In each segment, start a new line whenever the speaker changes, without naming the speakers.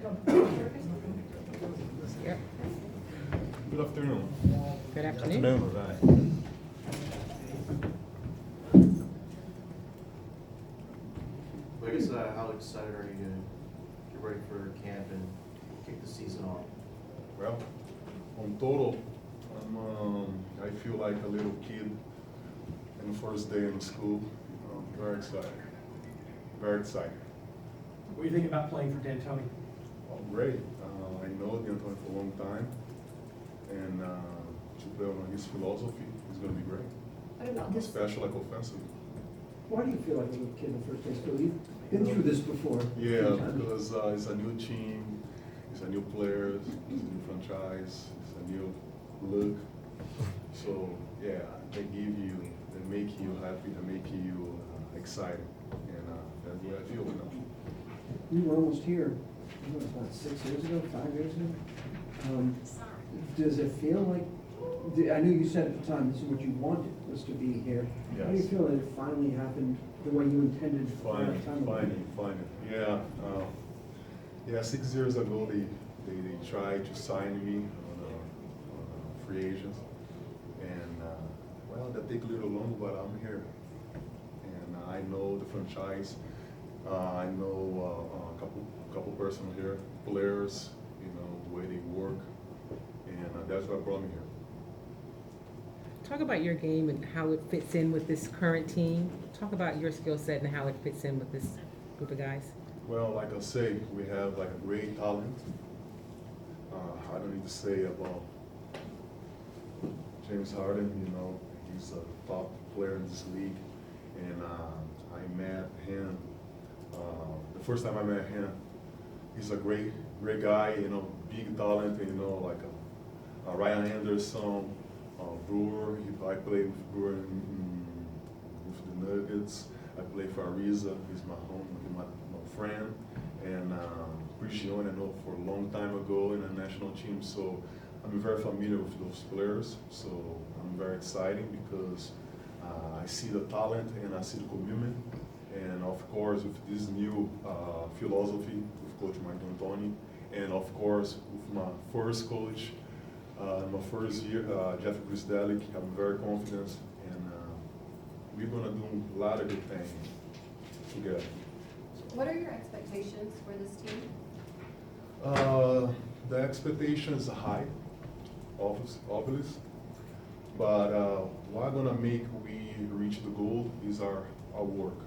Yep.
Good afternoon.
Good afternoon.
Right.
Well, I guess, how excited are you to get ready for camp and kick the season off?
Well, on total, I feel like a little kid in the first day in school. Very excited. Very excited.
What do you think about playing for D'Antoni?
Oh, great. I know D'Antoni for a long time, and to play on his philosophy is going to be great.
What about this?
Especially like offensive.
Why do you feel like a little kid in the first place, Bill? You've been through this before.
Yeah, because it's a new team, it's a new players, it's a new franchise, it's a new look. So yeah, they make you happy, they make you excited, and that's what I feel now.
You were almost here, I don't know, about 6 years ago, 5 years ago. Does it feel like, I know you said at the time this is what you wanted, was to be here. How do you
Yes.
feel that it finally happened the way you intended a long time ago?
Finally. Yeah, yeah. 6 years ago, they tried to sign me on a free agent, and well, that take a little long, but I'm here, and I know the franchise. I know a couple person here, players, the way they work, and that's what brought me here.
Talk about your game and how it fits in with this current team. Talk about your skill set and how it fits in with this group of guys.
Well, like I say, we have like a great talent. I don't need to say about James Harden. He's a top player in this league, and I met him. The first time I met him, he's a great guy. Big talent. Like Ryan Anderson, Brewer. I played with Brewer with the Nuggets. I played for Ariza. He's my friend. And Prigione, I know for a long time ago in the national team. So I'm very familiar with those players. So I'm very excited because I see the talent and I see the commitment. And of course, with this new philosophy with Coach Mike D'Antoni, and of course with my first coach, my first year, Jeff Grisdelic, I'm very confident, and we're gonna do a lot of good things together.
What are your expectations for this team?
The expectation is high, obvious, but what gonna make we reach the goal is our work.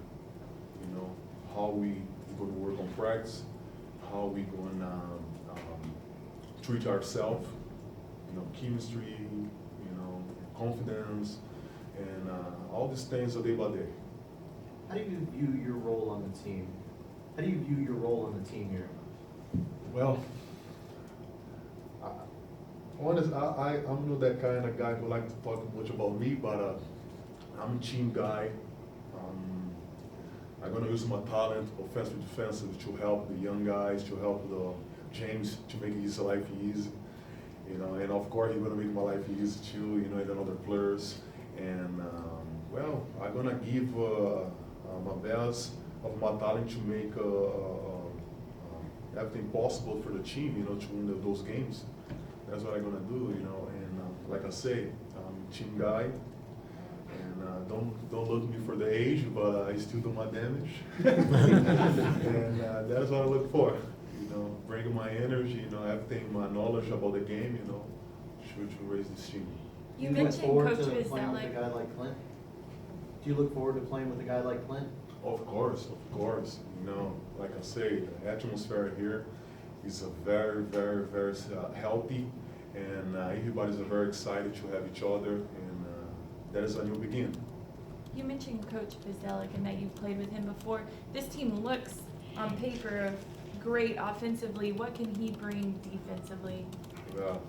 How we gonna work on practice, how we gonna treat ourselves, chemistry, confidence, and all these things are day by day.
How do you view your role on the team? How do you view your role on the team here?
Well, I'm not that kind of guy who like to talk much about me, but I'm a team guy. I'm going to use my talent, offensive, defensive, to help the young guys, to help James to make his life easy. And of course he's going to make my life easy too. And other players. And well, I'm going to give my best of my talent to make everything possible for the team. To win those games. That's what I'm going to do. And like I say, I'm a team guy. And don't look me for the age, but I still do my damage. And that's what I look for. Bringing my energy, everything, my knowledge about the game, to raise this team.
You
look
mentioned
forward
Coach
to playing with a
Vizelic.
guy like Clint? Do you look forward to playing with a guy like Clint?
Of course. Like I say, the atmosphere here is a very, very, very healthy, and everybody's very excited to have each other, and that is a new beginning.
You mentioned Coach Vizelic and that you've played with him before. This team looks on paper great offensively. What can he bring defensively?
Well,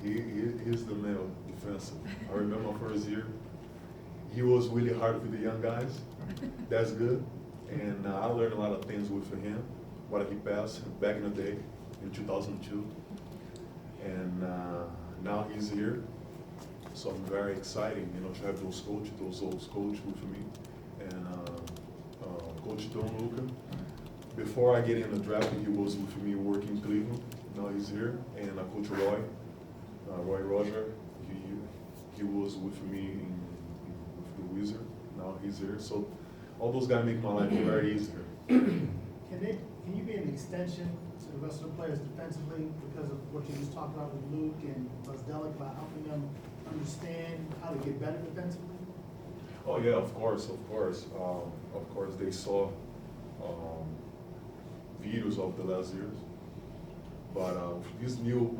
he's the male defensive. I remember my first year, he was really hard with the young guys. That's good. And I learned a lot of things with him, what he passed back in the day, in 2002. And now he's here. So I'm very excited, to have those old coaches with me. And Coach Don Luca, before I get in the draft, he was with me working Cleveland. Now he's here, and Coach Roy Roger, he was with me with the Wizard. Now he's here, so all those guys make my life very easier.
Can you be an extension to the rest of the players defensively because of what you just talked about with Luke and Buzdelic about helping them understand how to get better defensively?
Oh yeah, of course. They saw videos of the last years, but these new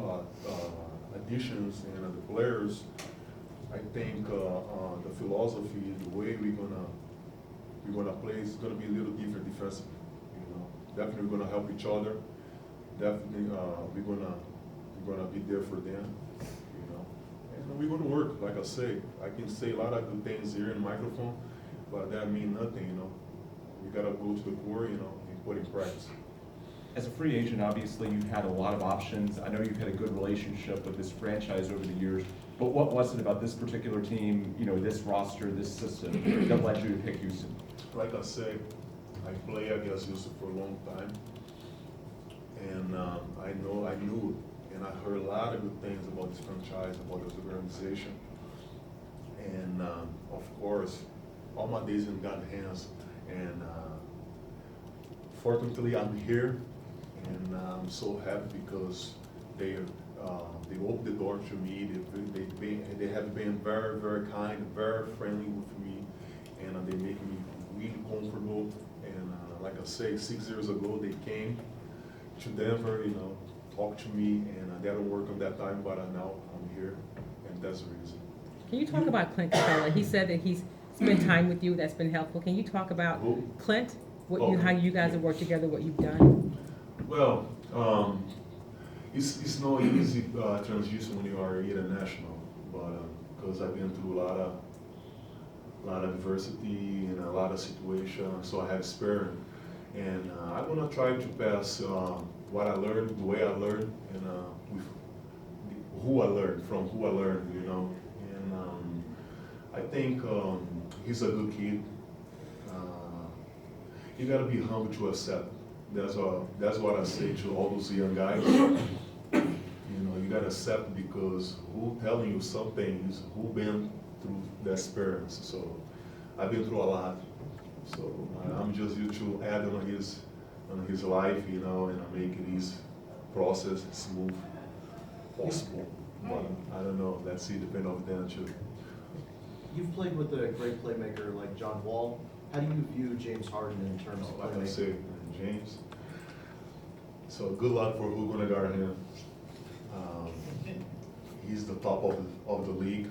additions and the players, I think the philosophy, the way we're gonna play is gonna be a little different defensively. You know, definitely we're gonna help each other. Definitely we're gonna be there for them. You know, and we're gonna work. Like I say, I can say a lot of good things here in the microphone, but that mean nothing. You know, we gotta go to the core. You know, and put in practice.
As a free agent, obviously, you've had a lot of options. I know you've had a good relationship with this franchise over the years, but what was it about this particular team, you know, this roster, this system, that led you to pick Houston?
Like I said, I play against Houston for a long time, and I knew, and I heard a lot of good things about this franchise, about this organization, and of course, all my days in God's hands, and fortunately, I'm here. And I'm so happy because they opened the door to me. They have been very, very kind, very friendly with me, and they make me really comfortable. And like I say, 6 years ago they came to Denver, you know, talked to me, and they didn't work on that time, but now I'm here, and that's the reason.
Can you talk about Clint Capella? He said that he's spent time with you, that's been helpful. Can you talk about
Who?
Clint?
Oh,
How you guys have worked together, what you've done?
Well, it's no easy transition when you are international, but because I've been through a lot of adversity and a lot of situations, so I have experience, and I'm gonna try to pass what I learned, the way I learned, and with who I learned, from who I learned, you know, and I think he's a good kid. You gotta be humble to accept. That's what I say to all those young guys. You know, you gotta accept, because who telling you some things, who been through the experience. So I've been through a lot. So I'm just here to add on his life, you know, and make his process smooth possible. But I don't know. Let's see, depend on them too.
You've played with a great playmaker like John Wall. How do you view James Harden in terms of
Like I
playmaking?
say, James. So good luck for who's gonna guard him. He's the top of the league.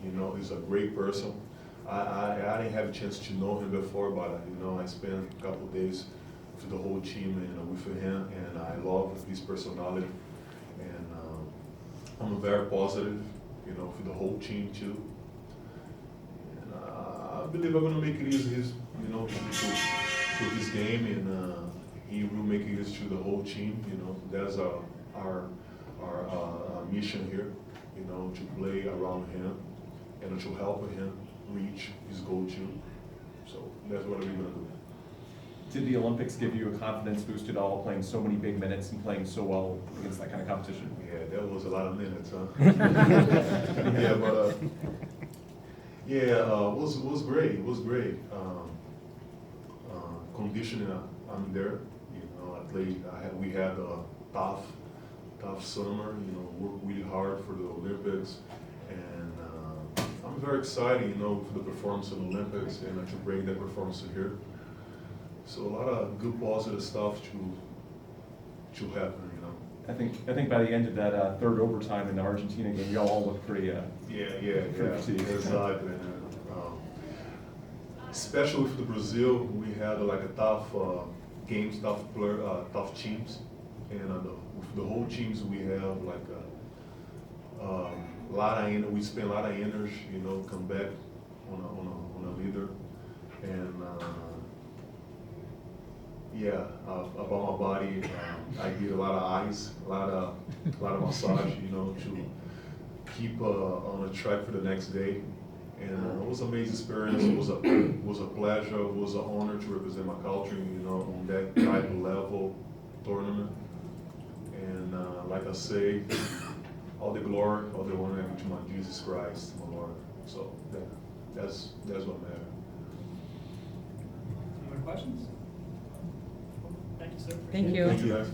You know, he's a great person. I didn't have a chance to know him before, but you know, I spent a couple of days with the whole team and with him, and I love his personality. And I'm very positive, you know, for the whole team too. And I believe I'm gonna make it easy, you know, to his game, and he will make it easy to the whole team. You know, that's our mission here. You know, to play around him and to help him reach his goal too. So that's what we're gonna do.
Did the Olympics give you a confidence boost at all, playing so many big minutes and playing so well against that kind of competition?
Yeah, that was a lot of minutes, huh? Yeah, but it was great. It was great. Conditioning, I'm there. You know, I played. We had a tough summer. You know, worked really hard for the Olympics, and I'm very excited. You know, for the performance in the Olympics and to bring that performance to here. So a lot of good positive stuff to happen. You know.
I think by the end of that third overtime in the Argentina game, y'all all looked pretty.
Yeah,
Pretty
exactly. Especially with the Brazil, we had like a tough games, tough teams, and with the whole teams we have like we spend a lot of energy, you know, come back on a leader, and about my body, I did a lot of ice, a lot of massage, you know, to keep on a track for the next day. And it was an amazing experience. It was a pleasure. It was an honor to represent my country, on that type of level tournament. And like I say, all the glory, all the honor to my Jesus Christ, my Lord. So that's what matters.
Any more questions?
Thank you, sir.
Thank you.
Thank you, guys.